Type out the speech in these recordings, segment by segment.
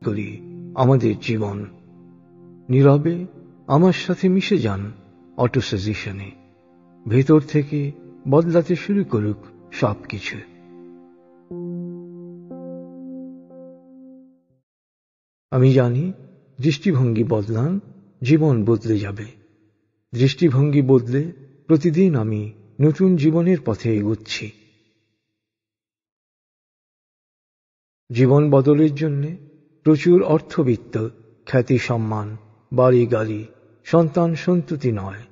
করি আমাদের জীবন। নীরবে আমার সাথে মিশে যান অটো সাজেশনে। ভেতর থেকে বদলাতে শুরু করুক সবকিছু। আমি জানি দৃষ্টিভঙ্গি বদলান, জীবন বদলে যাবে। দৃষ্টিভঙ্গি বদলে প্রতিদিন আমি নতুন জীবনের পথে এগোচ্ছি। জীবন বদলের জন্য প্রচুর অর্থবিত্ত, খ্যাতি, সম্মান, বাড়ি গাড়ি, সন্তান সন্ততি নয়,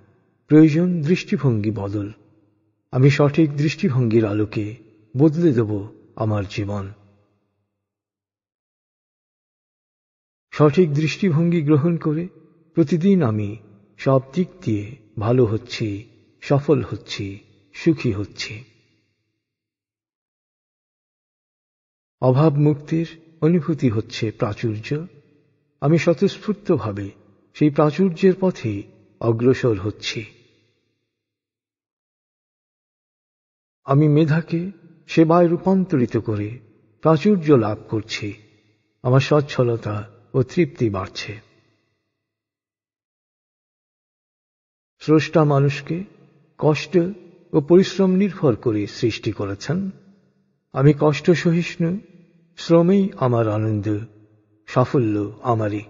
প্রয়োজন দৃষ্টিভঙ্গি বদল। আমি সঠিক দৃষ্টিভঙ্গির আলোকে বদলে দেব আমার জীবন। সঠিক দৃষ্টিভঙ্গি গ্রহণ করে প্রতিদিন আমি সব দিক দিয়ে ভালো হচ্ছি, সফল হচ্ছি, সুখী হচ্ছি। অভাব মুক্তির অনুভূতি হচ্ছে প্রাচুর্য। আমি স্বতঃস্ফূর্তভাবে সেই প্রাচুর্যের পথে অগ্রসর হচ্ছি। আমি মেধাকে সেবায় রূপান্তরিত করে প্রাচুর্য লাভ করছি। আমার সচ্ছলতা ও তৃপ্তি বাড়ছে। স্রষ্টা মানুষকে কষ্ট ও পরিশ্রম নির্ভর করে সৃষ্টি করেছেন। আমি কষ্ট সহিষ্ণু, শ্রমেই আমার আনন্দ, সাফল্য আমারই।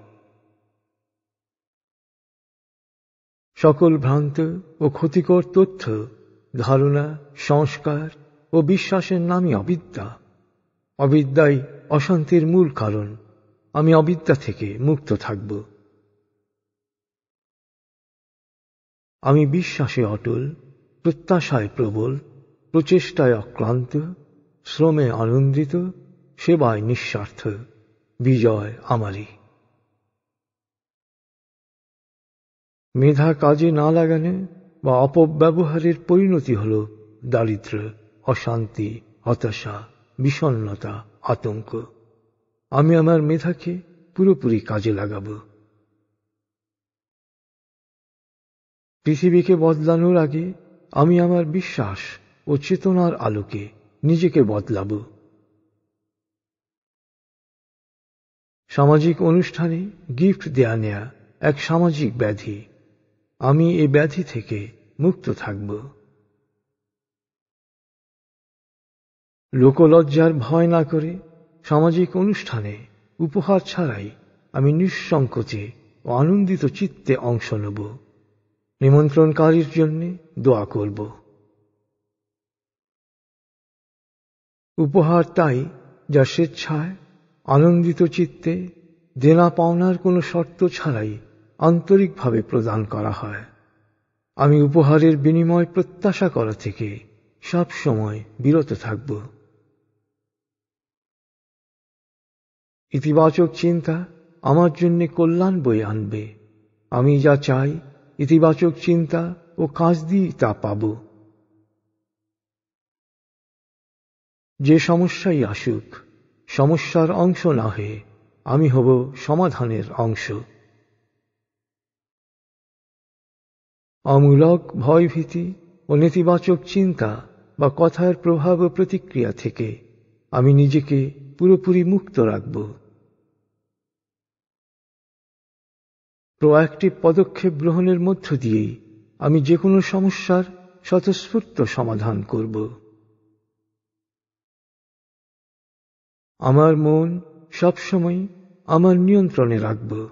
সকল ভ্রান্ত ও ক্ষতিকর তথ্য, ধারণা, সংস্কার ও বিশ্বাসের নামই অবিদ্যা। অবিদ্যাই অশান্তির মূল কারণ। আমি অবিদ্যা থেকে মুক্ত থাকব। আমি বিশ্বাসে অটল, প্রত্যাশায় প্রবল, প্রচেষ্টায় অক্লান্ত, শ্রমে আনন্দিত, সেবায় নিঃস্বার্থ। বিজয় আমারই। মেধা কাজে না লাগানো বা অপব্যবহারের পরিণতি হল দারিদ্র, অশান্তি, হতাশা, বিষণ্ণতা, আতঙ্ক। আমি আমার মেধাকে পুরোপুরি কাজে লাগাব। পৃথিবীকে বদলানোর আগে আমি আমার বিশ্বাস ও চেতনার আলোকে নিজেকে বদলাব। সামাজিক অনুষ্ঠানে গিফট দেয়া নেয়া এক সামাজিক ব্যাধি। আমি এই ব্যাধি থেকে মুক্ত থাকব। লোকলজ্জার ভয় না করে সামাজিক অনুষ্ঠানে উপহার ছাড়াই আমি নিঃসংকোচে ও আনন্দিত চিত্তে অংশ নেব। নিমন্ত্রণকারীর জন্য দোয়া করব। উপহার তাই যা স্বেচ্ছায়, আনন্দিত চিত্তে, দেনা পাওনার কোনো শর্ত ছাড়াই আন্তরিকভাবে প্রদান করা হয়। আমি উপহারের বিনিময় প্রত্যাশা করা থেকে সব সময় বিরত থাকব। ইতিবাচক চিন্তা আমার জন্য কল্যাণ বয়ে আনবে। আমি যা চাই ইতিবাচক চিন্তা ও কাজ দিয়ে তা পাব। যে সমস্যাই আসুক, সমস্যার অংশ না হয়ে আমি হব সমাধানের অংশ। অমূলক ভয়ভীতি ও নেতিবাচক চিন্তা বা কথার প্রভাব ও প্রতিক্রিয়া থেকে আমি নিজেকে পুরোপুরি মুক্ত রাখব। প্রোঅ্যাক্টিভ পদক্ষেপ গ্রহণের মধ্য দিয়েই আমি যে কোনো সমস্যার স্বতঃস্ফূর্ত সমাধান করব। আমার মন সবসময় আমার নিয়ন্ত্রণে রাখব,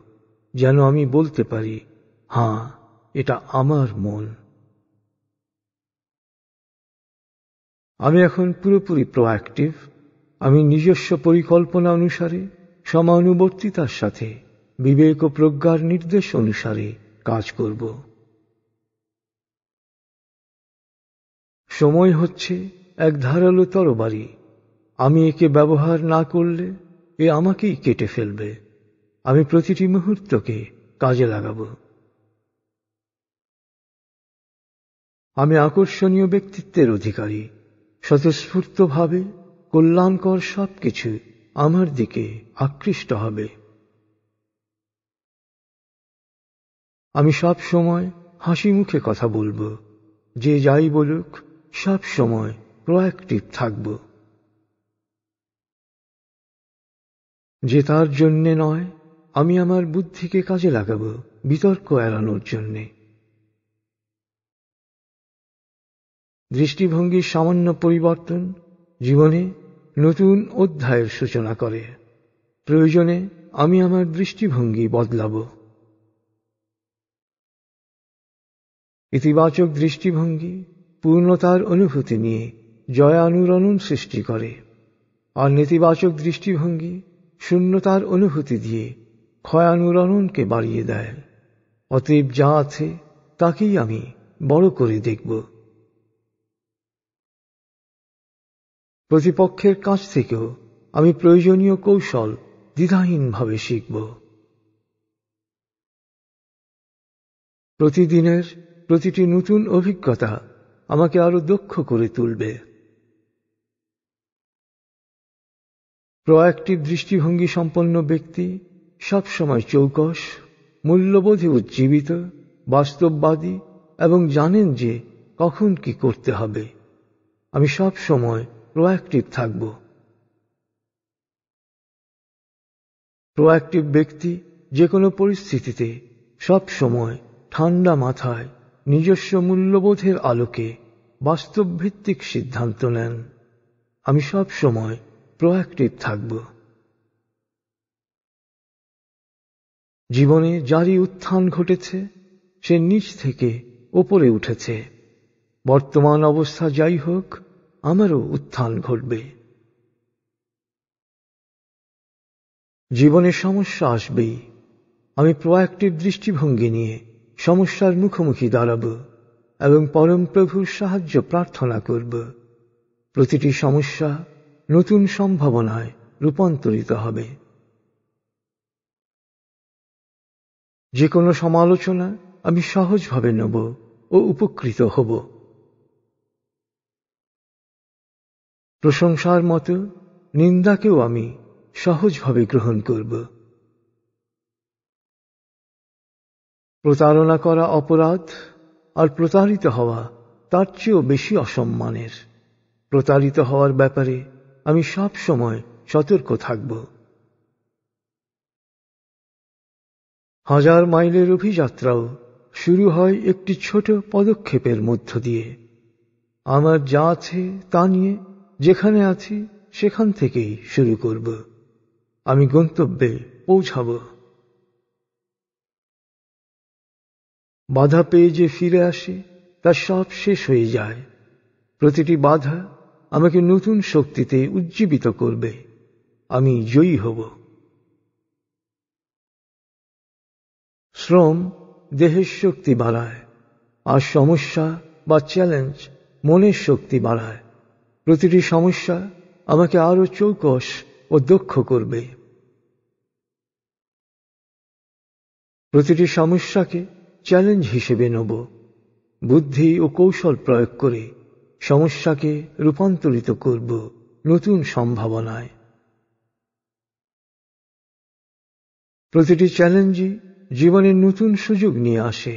যেন আমি বলতে পারি, হ্যাঁ, এটা আমার মন। আমি এখন পুরোপুরি প্রোঅ্যাক্টিভ। আমি নিজস্ব পরিকল্পনা অনুসারে, সমানুবর্তিতার সাথে, বিবেক ও প্রজ্ঞার নির্দেশ অনুসারে কাজ করব। সময় হচ্ছে এক ধারালো তরবারি। আমি একে ব্যবহার না করলে এ আমাকেই কেটে ফেলবে। আমি প্রতিটি মুহূর্তকে কাজে লাগাব। আমি আকর্ষণীয় ব্যক্তিত্বের অধিকারী। স্বতঃস্ফূর্তভাবে কল্যাণকর সবকিছু আমার দিকে আকৃষ্ট হবে। আমি সব সময় হাসি মুখে কথা বলবো। যে যাই বলুক, সব সময় প্রোঅ্যাক্টিভ থাকব। জেতার জন্যে নয়, আমি আমার বুদ্ধিকে কাজে লাগাব বিতর্ক এড়ানোর জন্যে। দৃষ্টিভঙ্গির সামান্য পরিবর্তন জীবনে নতুন অধ্যায়ের সূচনা করে। প্রয়োজনে আমি আমার দৃষ্টিভঙ্গি বদলাব। ইতিবাচক দৃষ্টিভঙ্গি পূর্ণতার অনুভূতি নিয়ে জয়ানুরণন সৃষ্টি করে, আর নেতিবাচক দৃষ্টিভঙ্গি শূন্যতার অনুভূতি দিয়ে ক্ষয়ানুরণনকে বাড়িয়ে দেয়। অতএব যা আছে তাকেই আমি বড় করে দেখব। প্রতিপক্ষের কাছ থেকেও আমি প্রয়োজনীয় কৌশল দ্বিধাহীনভাবে শিখব। প্রতিদিনের প্রতিটি নতুন অভিজ্ঞতা আমাকে আরো দক্ষ করে তুলবে। প্রোঅ্যাক্টিভ দৃষ্টিভঙ্গি সম্পন্ন ব্যক্তি সবসময় চৌকস, মূল্যবোধে উজ্জীবিত, বাস্তববাদী এবং জানেন যে কখন কি করতে হবে। আমি সব সময় প্রোঅ্যাক্টিভ থাকব। প্রোঅ্যাক্টিভ ব্যক্তি যে কোনো পরিস্থিতিতে সব সময় ঠান্ডা মাথায় নিজস্ব মূল্যবোধের আলোকে বাস্তবভিত্তিক সিদ্ধান্ত নেন। আমি সব সময় প্রোঅ্যাক্টিভ থাকব। জীবনে যারই উত্থান ঘটেছে সে নিচ থেকে ওপরে উঠেছে। বর্তমান অবস্থা যাই হোক, আমারও উত্থান ঘটবে। জীবনে সমস্যা আসবেই। আমি প্রোঅ্যাক্টিভ দৃষ্টিভঙ্গি নিয়ে সমস্যার মুখোমুখি দাঁড়াব এবং পরম প্রভুর সাহায্য প্রার্থনা করব। প্রতিটি সমস্যা নতুন সম্ভাবনায় রূপান্তরিত হবে। যে কোনো সমালোচনা আমি সহজভাবে নেব ও উপকৃত হব। প্রশংসার মতো নিন্দাকেও আমি সহজভাবে গ্রহণ করব। প্রতারণা করা অপরাধ, আর প্রতারিত হওয়া তার চেয়েও বেশি অসম্মানের। প্রতারিত হওয়ার ব্যাপারে আমি সব সময় সতর্ক থাকব। 1000 মাইলের অভিযাত্রাও শুরু হয় একটি ছোট পদক্ষেপের মধ্য দিয়ে। আমার যা আছে তা নিয়ে যেখানে আছি সেখান থেকেই শুরু করব। আমি গন্তব্যে পৌঁছাব। বাধা পেয়ে যে ফিরে আসে তা সব শেষ হয়ে যায়। প্রতিটি বাধা আমাকে নতুন শক্তিতে উজ্জীবিত করবে। আমি জয়ী হব। শ্রম দেহের শক্তি বাড়ায়, আর সমস্যা বা চ্যালেঞ্জ মনের শক্তি বাড়ায়। প্রতিটি সমস্যা আমাকে আরো চৌকস ও দক্ষ করবে। প্রতিটি সমস্যাকে চ্যালেঞ্জ হিসেবে নেব। বুদ্ধি ও কৌশল প্রয়োগ করে সমস্যাকে রূপান্তরিত করব নতুন সম্ভাবনায়। প্রতিটি চ্যালেঞ্জই জীবনের নতুন সুযোগ নিয়ে আসে।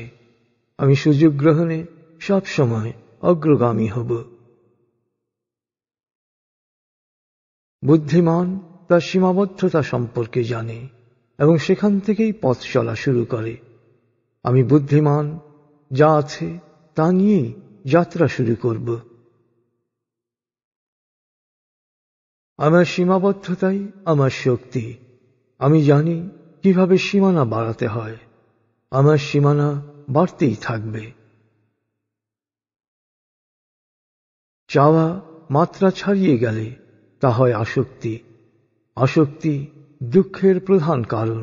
আমি সুযোগ গ্রহণে সব সময় অগ্রগামী হব। বুদ্ধিমান তার সীমাবদ্ধতা সম্পর্কে জানে এবং সেখান থেকেই পথ চলা শুরু করে। আমি বুদ্ধিমান, যা আছে তা নিয়েই যাত্রা শুরু করব। আমার সীমাবদ্ধতাই আমার শক্তি। আমি জানি কিভাবে সীমানা বাড়াতে হয়। আমার সীমানা বাড়তেই থাকবে। চাওয়া মাত্রা ছাড়িয়ে গেলে তা হয় আসক্তি। আসক্তি দুঃখের প্রধান কারণ।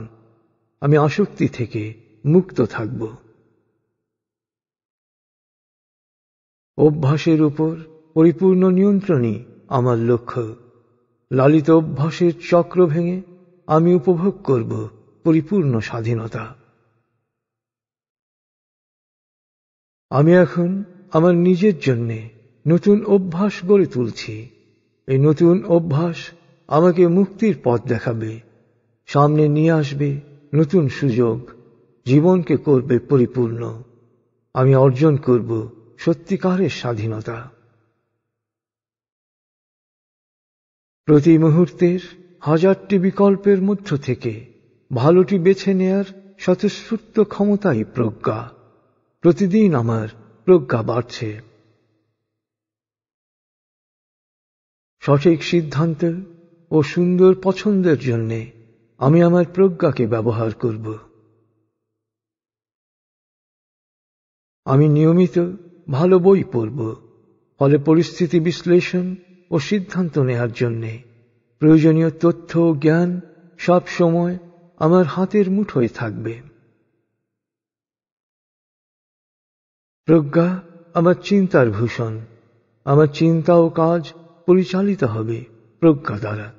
আমি আসক্তি থেকে মুক্ত থাকব। অভ্যাসের উপর পরিপূর্ণ নিয়ন্ত্রণই আমার লক্ষ্য। লালিত অভ্যাসের চক্র ভেঙে আমি উপভোগ করব পরিপূর্ণ স্বাধীনতা। আমি এখন আমার নিজের জন্য নতুন অভ্যাস গড়ে তুলছি। এই নতুন অভ্যাস আমাকে মুক্তির পথ দেখাবে, সামনে নিয়ে আসবে নতুন সুযোগ, জীবনকে করবে পরিপূর্ণ। আমি অর্জন করব সত্যিকারের স্বাধীনতা। প্রতি মুহূর্তের হাজারটি বিকল্পের মধ্য থেকে ভালোটি বেছে নেয়ার স্বতঃস্ফূর্ত ক্ষমতাই প্রজ্ঞা। প্রতিদিন আমার প্রজ্ঞা বাড়ছে। সঠিক সিদ্ধান্ত ও সুন্দর পছন্দের জন্য আমি আমার প্রজ্ঞাকে ব্যবহার করব। আমি নিয়মিত ভালো বই পড়ব, ফলে পরিস্থিতি বিশ্লেষণ ও সিদ্ধান্ত নেয়ার জন্য প্রয়োজনীয় তথ্য ও জ্ঞান সব সময় আমার হাতের মুঠোয় থাকবে। প্রজ্ঞা আমার চিন্তার ভূষণ। আমার চিন্তা ও কাজ পরিচালিত হবে প্রজ্ঞা দ্বারা।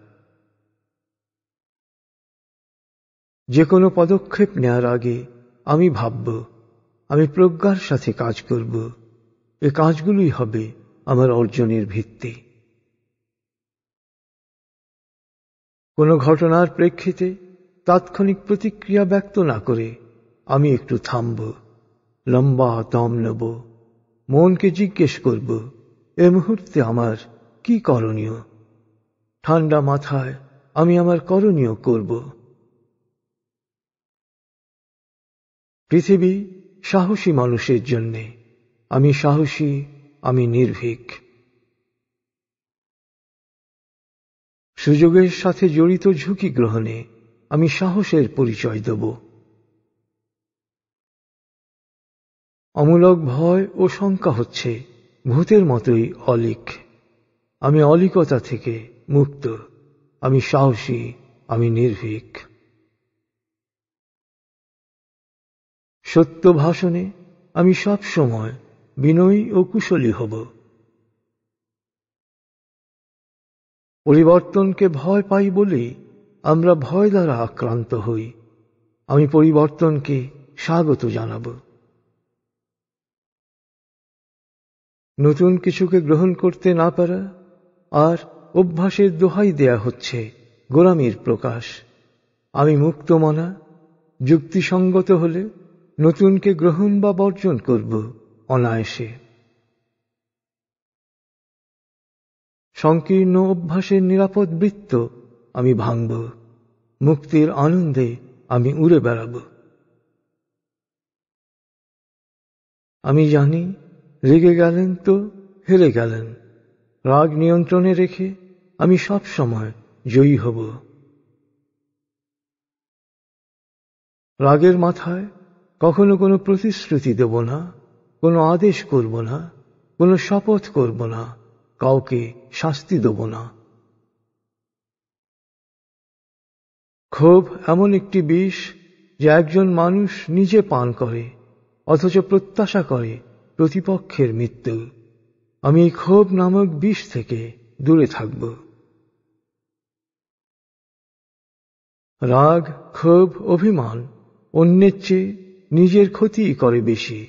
যে কোনো পদক্ষেপ নেয়ার আগে আমি ভাবব, আমি প্রজ্ঞার সাথে কাজ করব। এ কাজগুলোই হবে আমার অর্জনের ভিত্তি। কোনো ঘটনার প্রেক্ষিতে তাৎক্ষণিক প্রতিক্রিয়া ব্যক্ত না করে আমি একটু থামব, লম্বা দম নেব, মনকে জিজ্ঞেস করব, এ মুহূর্তে আমার কি করণীয়। ঠান্ডা মাথায় আমি আমার করণীয় করব। পৃথিবী সাহসী মানুষের জন্যে। আমি সাহসী, আমি নির্ভীক। সুযোগের সাথে জড়িত ঝুঁকি গ্রহণে আমি সাহসের পরিচয় দেব। অমূলক ভয় ও শঙ্কা হচ্ছে ভূতের মতোই অলীক। আমি অলীকতা থেকে মুক্ত। আমি সাহসী, আমি নির্ভীক। সত্য ভাষণে আমি সব সময় বিনয়ী ও কুশলী হব। পরিবর্তনকে ভয় পাই বলেই আমরা ভয় দ্বারা আক্রান্ত হই। আমি পরিবর্তনকে স্বাগত জানাব। নতুন কিছুকে গ্রহণ করতে না পারা আর অভ্যাসের দোহাই দেয়া হচ্ছে গোলামির প্রকাশ। আমি মুক্তমনা, যুক্তিসঙ্গত হলে নতুনকে গ্রহণ বা বর্জন করব অনায়াসে। সংকীর্ণ অভ্যাসের নিরাপদ বৃত্ত আমি ভাঙব। মুক্তির আনন্দে আমি উড়ে বেড়াব। আমি জানি, রেগে গেলেন তো হেরে গেলেন। রাগ নিয়ন্ত্রণে রেখে আমি সব সময় জয়ী হব। রাগের মাথায় কখনো কোনো প্রতিশ্রুতি দেব না, কোনো আদেশ করব না, কোনো শপথ করব না, কাউকে শাস্তি দেব না। ক্ষোভ এমন একটি বিষ যে একজন মানুষ নিজে পান করে, অথচ প্রত্যাশা করে প্রতিপক্ষের মৃত্যু। আমি এই ক্ষোভ নামক বিষ থেকে দূরে থাকব। রাগ, ক্ষোভ, অভিমান অন্যের চেয়ে নিজের ক্ষতিই করে বেশি।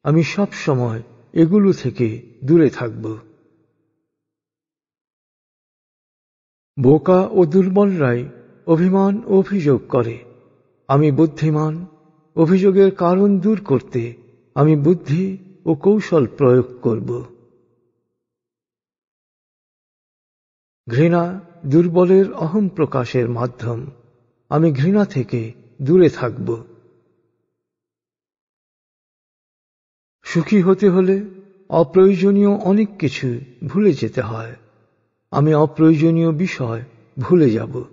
আমি সব সময় এগুলো থেকে দূরে থাকব। বোকা ও দুর্বলরাই অভিমান ও অভিযোগ করে। আমি বুদ্ধিমান। অভিযোগের কারণ দূর করতে আমি বুদ্ধি ও কৌশল প্রয়োগ করব। ঘৃণা দুর্বলের অহং প্রকাশের মাধ্যম। আমি ঘৃণা থেকে দূরে থাকব। সুখী হতে হলে অপ্রয়োজনীয় অনেক কিছু ভুলে যেতে হয়। আমি অপ্রয়োজনীয় বিষয় ভুলে যাব।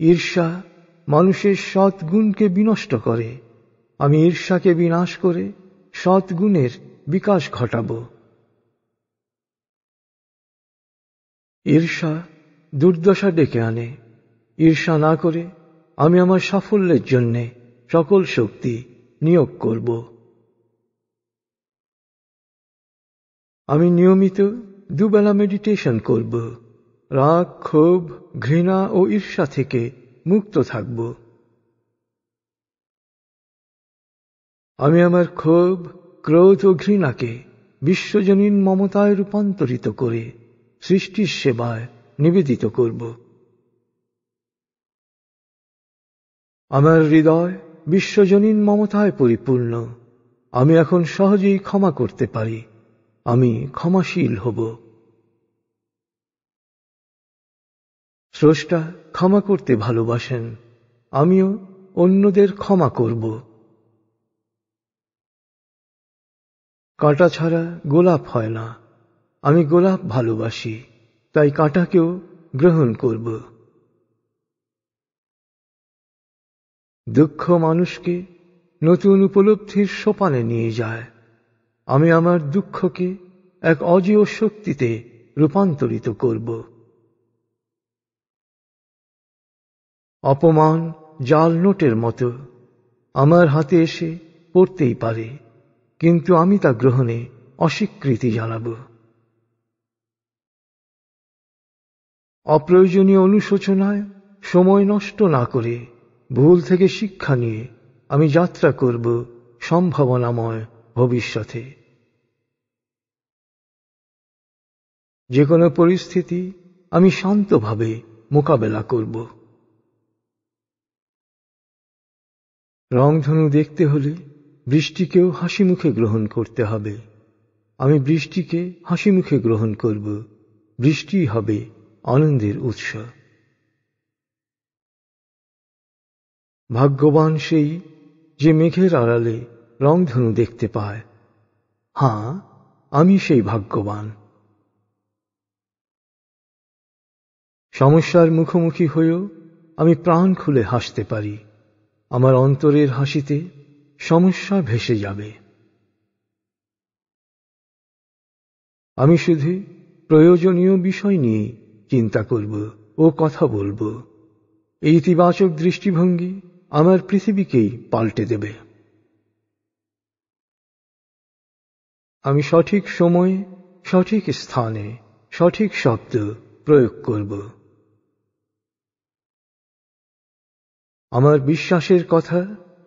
ঈর্ষা মানুষের সৎ গুণকে বিনষ্ট করে। আমি ঈর্ষাকে বিনাশ করে সৎ গুণের বিকাশ ঘটাব। ঈর্ষা দুর্দশা ডেকে আনে। ঈর্ষা না করে আমি আমার সাফল্যের জন্য সকল শক্তি নিয়োগ করব। আমি নিয়মিত দুবেলা মেডিটেশন করব। রাগ, ক্ষোভ, ঘৃণা ও ঈর্ষা থেকে মুক্ত থাকব। আমি আমার ক্ষোভ, ক্রোধ ও ঘৃণাকে বিশ্বজনীন মমতায় রূপান্তরিত করে সৃষ্টির সেবায় নিবেদিত করব। আমার হৃদয় বিশ্বজনীন মমতায় পরিপূর্ণ। আমি এখন সহজেই ক্ষমা করতে পারি। আমি ক্ষমাশীল হব। স্রষ্টা ক্ষমা করতে ভালোবাসেন, আমিও অন্যদের ক্ষমা করব। কাঁটা ছাড়া গোলাপ হয় না, আমি গোলাপ ভালোবাসি, তাই কাঁটাকেও গ্রহণ করব। দুঃখ মানুষকে নতুন উপলব্ধির সোপানে নিয়ে যায়, আমি আমার দুঃখকে এক অজেয় শক্তিতে রূপান্তরিত করব। অপমান জাল নোটের মতো আমার হাতে এসে পড়তেই পারে, কিন্তু আমি তা গ্রহণে অস্বীকৃতি জানাব। অপ্রয়োজনীয় অনুশোচনায় সময় নষ্ট না করে ভুল থেকে শিক্ষা নিয়ে আমি যাত্রা করব সম্ভাবনাময় ভবিষ্যতে। যে কোনো পরিস্থিতি আমি শান্তভাবে মোকাবেলা করব। রংধনু দেখতে হলে বৃষ্টিকেও হাসি মুখে গ্রহণ করতে হবে। আমি বৃষ্টিকে হাসি মুখে গ্রহণ করব, বৃষ্টিই হবে আনন্দের উৎস। ভাগ্যবান সেই যে মেঘের আড়ালে রংধনু দেখতে পায়। হ্যাঁ, আমি সেই ভাগ্যবান। সমস্যার মুখোমুখি হয়েও আমি প্রাণ খুলে হাসতে পারি, আমার অন্তরের হাসিতে সমস্যা ভেসে যাবে। আমি শুধু প্রয়োজনীয় বিষয় নিয়ে চিন্তা করব ও কথা বলবো। এই ইতিবাচক দৃষ্টিভঙ্গি আমার পৃথিবীকেই পাল্টে দেবে। আমি সঠিক সময়ে সঠিক স্থানে সঠিক শব্দ প্রয়োগ করব। আমার বিশ্বাসের কথা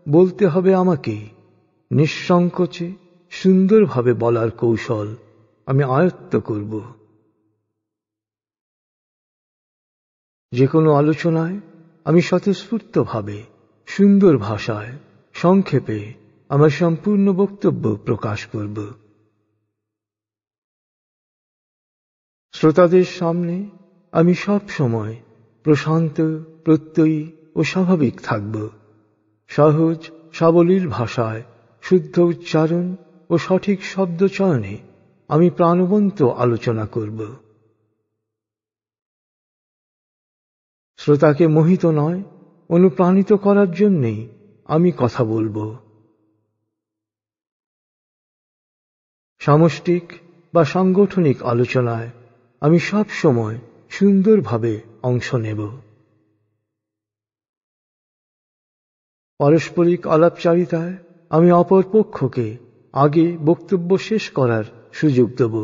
বলতে হবে আমাকে, নিঃসংকোচে সুন্দরভাবে বলার কৌশল আমি আয়ত্ত করব। যে কোনো আলোচনায় আমি স্বতঃস্ফূর্তভাবে সুন্দর ভাষায় সংক্ষেপে আমার সম্পূর্ণ বক্তব্য প্রকাশ করব। শ্রোতাদের সামনে আমি সব সময় প্রশান্ত, প্রত্যয়ী ও স্বাভাবিক থাকব। সহজ সাবলীল ভাষায় শুদ্ধ উচ্চারণ ও সঠিক শব্দ চয়নে আমি প্রাণবন্ত আলোচনা করব। শ্রোতাকে মোহিত নয়, অনুপ্রাণিত করার জন্যেই আমি কথা বলবো। সামষ্টিক বা সাংগঠনিক আলোচনায় আমি সব সময় সুন্দরভাবে অংশ নেব। পারস্পরিক আলাপচারিতায় আমি অপর পক্ষকে আগে বক্তব্য শেষ করার সুযোগ দেব,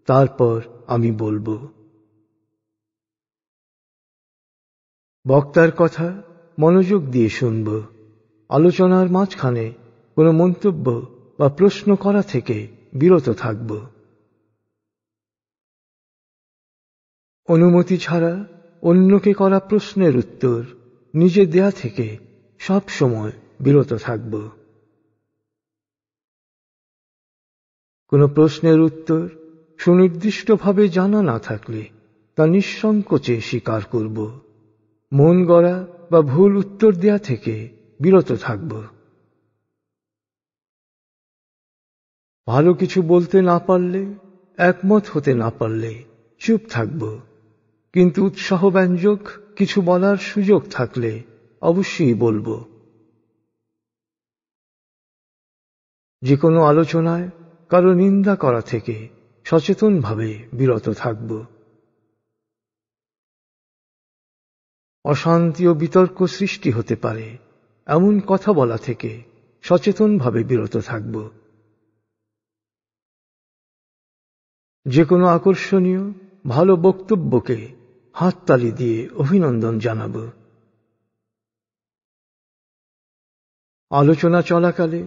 তারপর আমি বলবো। বক্তার কথা মনোযোগ দিয়ে শুনব। আলোচনার মাঝখানে কোনো মন্তব্য বা প্রশ্ন করা থেকে বিরত থাকব। অনুমতি ছাড়া অন্যকে করা প্রশ্নের উত্তর নিজে দেয়া থেকে সব সময় বিরত থাকব। কোনো প্রশ্নের উত্তর সুনির্দিষ্টভাবে জানা না থাকলে তা নিঃসংকোচে স্বীকার করব। মন গড়া বা ভুল উত্তর দেয়া থেকে বিরত থাকব। ভালো কিছু বলতে না পারলে, একমত হতে না পারলে চুপ থাকব, কিন্তু উৎসাহব্যঞ্জক কিছু বলার সুযোগ থাকলে অবশ্যই বলবো। যে কোনো আলোচনায় কারো নিন্দা করা থেকে সচেতনভাবে বিরত থাকব। অশান্তি ও বিতর্ক সৃষ্টি হতে পারে এমন কথা বলা থেকে সচেতনভাবে বিরত থাকব। যে কোনো আকর্ষণীয় ভালো বক্তব্যকে হাততালি দিয়ে অভিনন্দন জানাব। আলোচনা চলাকালে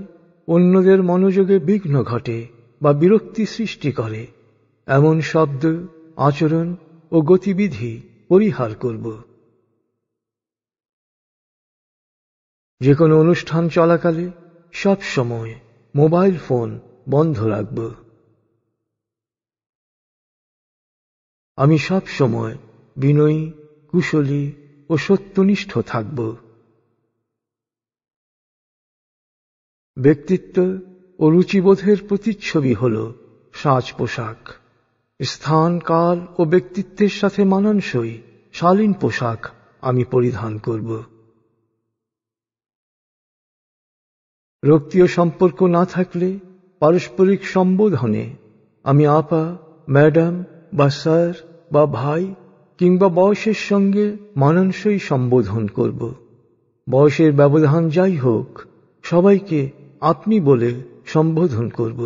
অন্যদের মনোযোগে বিঘ্ন ঘটে বা বিরক্তি সৃষ্টি করে এমন শব্দ, আচরণ ও গতিবিধি পরিহার করব। যে কোনো অনুষ্ঠান চলাকালে সব সময় মোবাইল ফোন বন্ধ রাখব। আমি সব সময় বিনয়ী, কুশলী ও সত্যনিষ্ঠ থাকব। ব্যক্তিত্ব ও রুচিবোধের প্রতিচ্ছবি হল সাজ পোশাক। স্থান, কাল ও ব্যক্তিত্বের সাথে মানানসই শালীন পোশাক আমি পরিধান করব। রক্তীয় সম্পর্ক না থাকলে পারস্পরিক সম্বোধনে আমি আপা, ম্যাডাম বা স্যার বা ভাই কিংবা বয়সের সঙ্গে মানানসই সম্বোধন করব। বয়সের ব্যবধান যাই হোক, সবাইকে আপনি বলে সম্বোধন করব।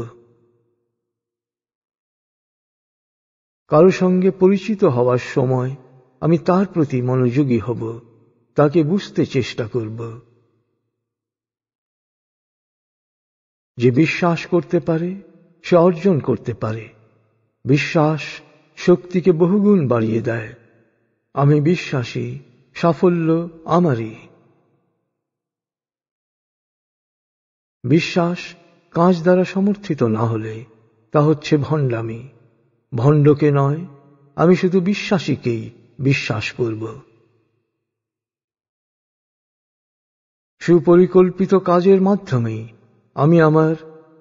কারো সঙ্গে পরিচিত হওয়ার সময় আমি তার প্রতি মনোযোগী হব, তাকে বুঝতে চেষ্টা করব। যে বিশ্বাস করতে পারে সে অর্জন করতে পারে। বিশ্বাস শক্তিকে বহুগুণ বাড়িয়ে দেয়। আমি বিশ্বাসী, সাফল্য আমারই। বিশ্বাস কাজ দ্বারা সমর্থিত না হলে তা হচ্ছে ভণ্ডামি। ভণ্ডকে নয়, আমি শুধু বিশ্বাসীকেই বিশ্বাস করব। সুপরিকল্পিত কাজের মাধ্যমেই আমি আমার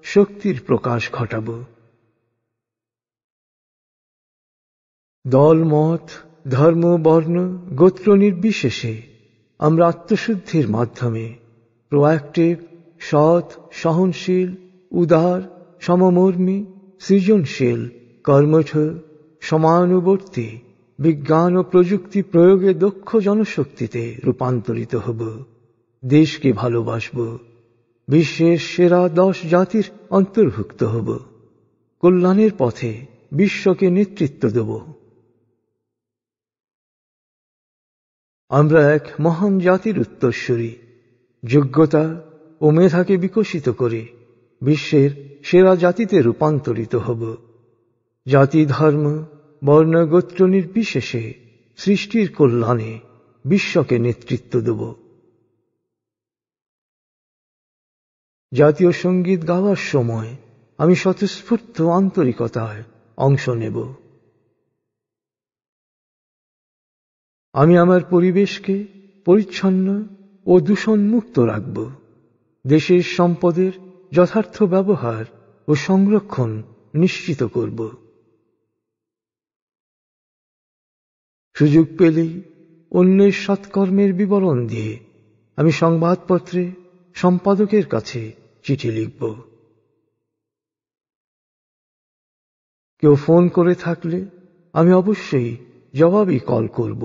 শক্তির প্রকাশ ঘটাব। দল, মত, ধর্ম, বর্ণ, গোত্র নির্বিশেষে আমরা আত্মশুদ্ধির মাধ্যমে প্রোঅ্যাক্টিভ, সৎ, সহনশীল, উদার, সমমর্মী, সৃজনশীল, কর্মঠ, সমানুবর্তী, বিজ্ঞান ও প্রযুক্তি প্রয়োগে দক্ষ জনশক্তিতে রূপান্তরিত হব। দেশকে ভালোবাসব। বিশ্বের সেরা 10 জাতির অন্তর্ভুক্ত হব। কল্যাণের পথে বিশ্বকে নেতৃত্ব দেব। আমরা এক মহান জাতির উত্তরসূরি। যোগ্যতা ও মেধাকে বিকশিত করে বিশ্বের সেরা জাতিতে রূপান্তরিত হব। জাতি, ধর্ম, বর্ণ, গোত্র নির্বিশেষে সৃষ্টির কল্যাণে বিশ্বকে নেতৃত্ব দেব। জাতীয় সঙ্গীত গাওয়ার সময় আমি স্বতঃস্ফূর্ত আন্তরিকতায় অংশ নেব। আমি আমার পরিবেশকে পরিচ্ছন্ন ও দূষণমুক্ত রাখব। দেশের সম্পদের যথার্থ ব্যবহার ও সংরক্ষণ নিশ্চিত করব। সুযোগ পেলেই অন্যের সৎকর্মের বিবরণ দিয়ে আমি সংবাদপত্রে সম্পাদকের কাছে চিঠি লিখব। কেউ ফোন করে থাকলে আমি অবশ্যই জবাবি কল করব।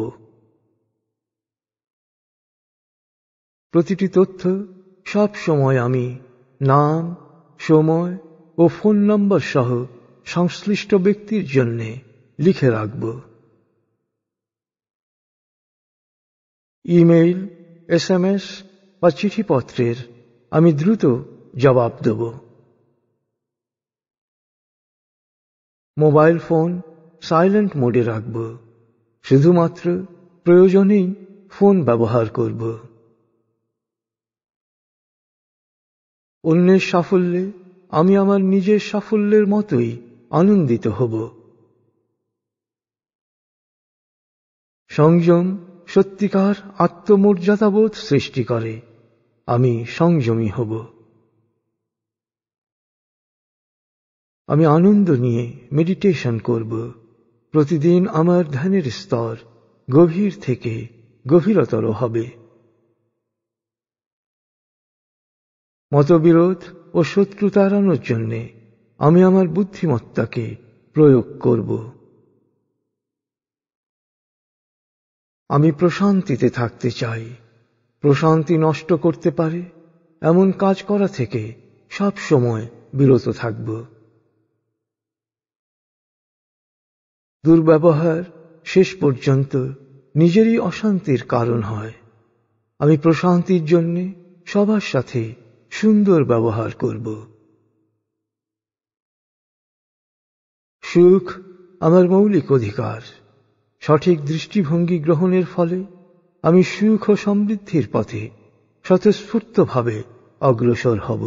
প্রতিটি তথ্য সব সময় আমি নাম, সময় ও ফোন নম্বর সহ সংশ্লিষ্ট ব্যক্তির জন্য লিখে রাখব। ইমেইল, SMS বা চিঠিপত্রের আমি দ্রুত জবাব দেব। মোবাইল ফোন সাইলেন্ট মোডে রাখব। শুধুমাত্র প্রয়োজনেই ফোন ব্যবহার করব। অন্যের সাফল্যে আমি আমার নিজের সাফল্যের মতোই আনন্দিত হব। সংযম সত্যিকার আত্মমর্যাদাবোধ সৃষ্টি করে। আমি সংযমী হব। আমি আনন্দ নিয়ে মেডিটেশন করব। প্রতিদিন আমার ধ্যানের স্তর গভীর থেকে গভীরতর হবে। মতবিরোধ ও শত্রুতা এড়ানোর জন্য আমি আমার বুদ্ধিমত্তাকে প্রয়োগ করব। আমি প্রশান্তিতে থাকতে চাই। প্রশান্তি নষ্ট করতে পারে এমন কাজ করা থেকে সব সময় বিরত থাকব। দুর্ব্যবহার শেষ পর্যন্ত নিজেরই অশান্তির কারণ হয়। আমি প্রশান্তির জন্য সবার সাথে সুন্দর ব্যবহার করব। সুখ আমার মৌলিক অধিকার। সঠিক দৃষ্টিভঙ্গি গ্রহণের ফলে আমি সুখ ও সমৃদ্ধির পথে স্বতঃস্ফূর্তভাবে অগ্রসর হব।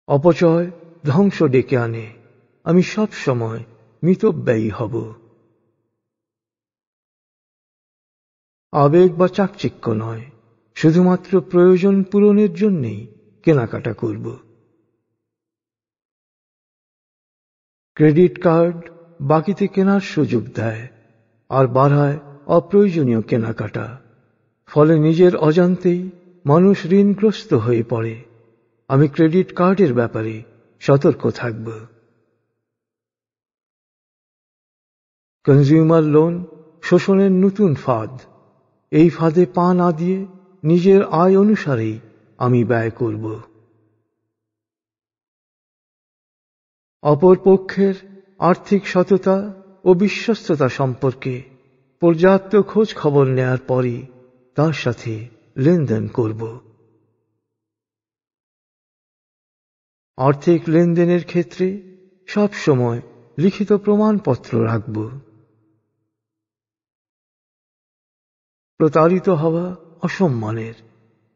অপচয় ধ্বংস ডেকে আনে। আমি সব সময় মিতব্যয়ী হব। আবেগ বা চাকচিক্য নয়, শুধুমাত্র প্রয়োজন পূরণের জন্যেই কেনাকাটা করব। ক্রেডিট কার্ড বাকিতে কেনার সুযোগ দেয় আর বাড়ায় অপ্রয়োজনীয় কেনাকাটা। ফলে নিজের অজান্তেই মানুষ ঋণগ্রস্ত হয়ে পড়ে। আমি ক্রেডিট কার্ডের ব্যাপারে সতর্ক থাকব। কনজিউমার লোন শোষণের নতুন ফাঁদ। এই ফাঁদে পা না দিয়ে নিজের আয় অনুসারেই আমি ব্যয় করব। অপর পক্ষের আর্থিক সততা ও বিশ্বস্ততা সম্পর্কে পর্যাপ্ত খোঁজ খবর নেয়ার পরই তার সাথে লেনদেন করব। আর্থিক লেনদেনের ক্ষেত্রে সব সময় লিখিত প্রমাণপত্র রাখব। প্রতারিত হওয়া অসম্মানের।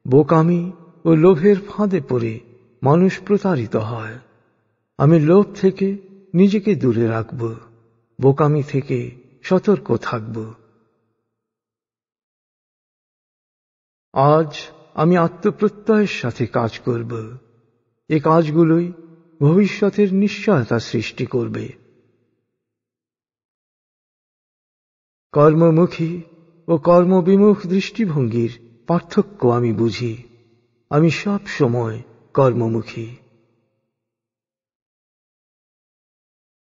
বোকামি ও লোভের ফাঁদে পড়ে মানুষ প্রতারিত হয়। আমি লোভ থেকে নিজেকে দূরে রাখব, বোকামি থেকে সতর্ক থাকব। আজ আমি আত্মপ্রত্যয়ের সাথে কাজ করব। এ কাজগুলোই ভবিষ্যতের নিশ্চয়তা সৃষ্টি করবে। কর্মমুখী ও কর্মবিমুখ দৃষ্টিভঙ্গির পার্থক্য আমি বুঝি। আমি সব সময় কর্মমুখী।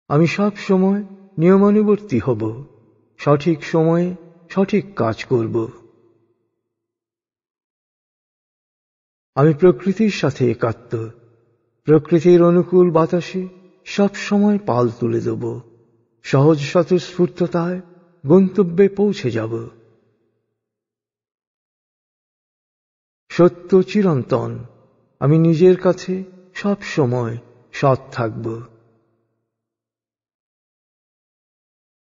আমি সব সময় নিয়মানুবর্তী হব, সঠিক সময়ে সঠিক কাজ করব। আমি প্রকৃতির সাথে একাত্ম। প্রকৃতির অনুকূল বাতাসে সব সময় পাল তুলে দেব। সহজ স্বতঃস্ফূর্ততায় গন্তব্যে পৌঁছে যাব। সত্য চিরন্তন। আমি নিজের কাছে সব সময় সৎ থাকব।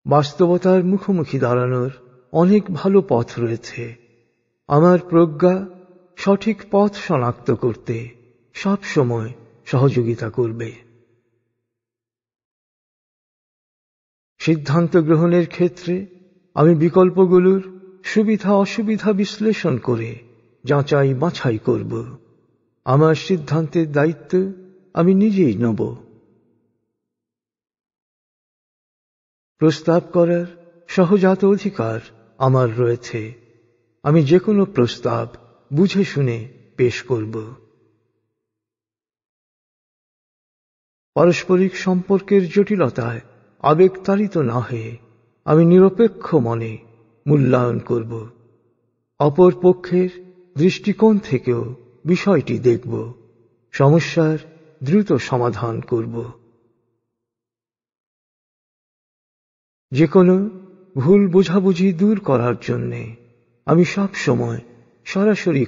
বাস্তবতার মুখোমুখি দাঁড়ানোর অনেক ভালো পথ রয়েছে। আমার প্রজ্ঞা সঠিক পথ শনাক্ত করতে সব সময় সহযোগিতা করবে। সিদ্ধান্ত গ্রহণের ক্ষেত্রে আমি বিকল্পগুলোর সুবিধা অসুবিধা বিশ্লেষণ করে যাচাই বাছাই করব। আমার সিদ্ধান্তের দায়িত্ব আমি নিজেই নেব। প্রস্তাব করার সহজাত অধিকার আমার রয়েছে। আমি যে কোনো প্রস্তাব বুঝে শুনে পেশ করব। পারস্পরিক সম্পর্কের জটিলতায় আবেগতাড়িত না হয়ে আমি নিরপেক্ষ মনে মূল্যায়ন করব। অপর পক্ষের দৃষ্টিকোণ থেকেও বিষয়টি দেখব। সমস্যার দ্রুত সমাধান করব। যে কোনো ভুল বোঝাবুঝি দূর করার জন্যে আমি সব সময় সরাসরি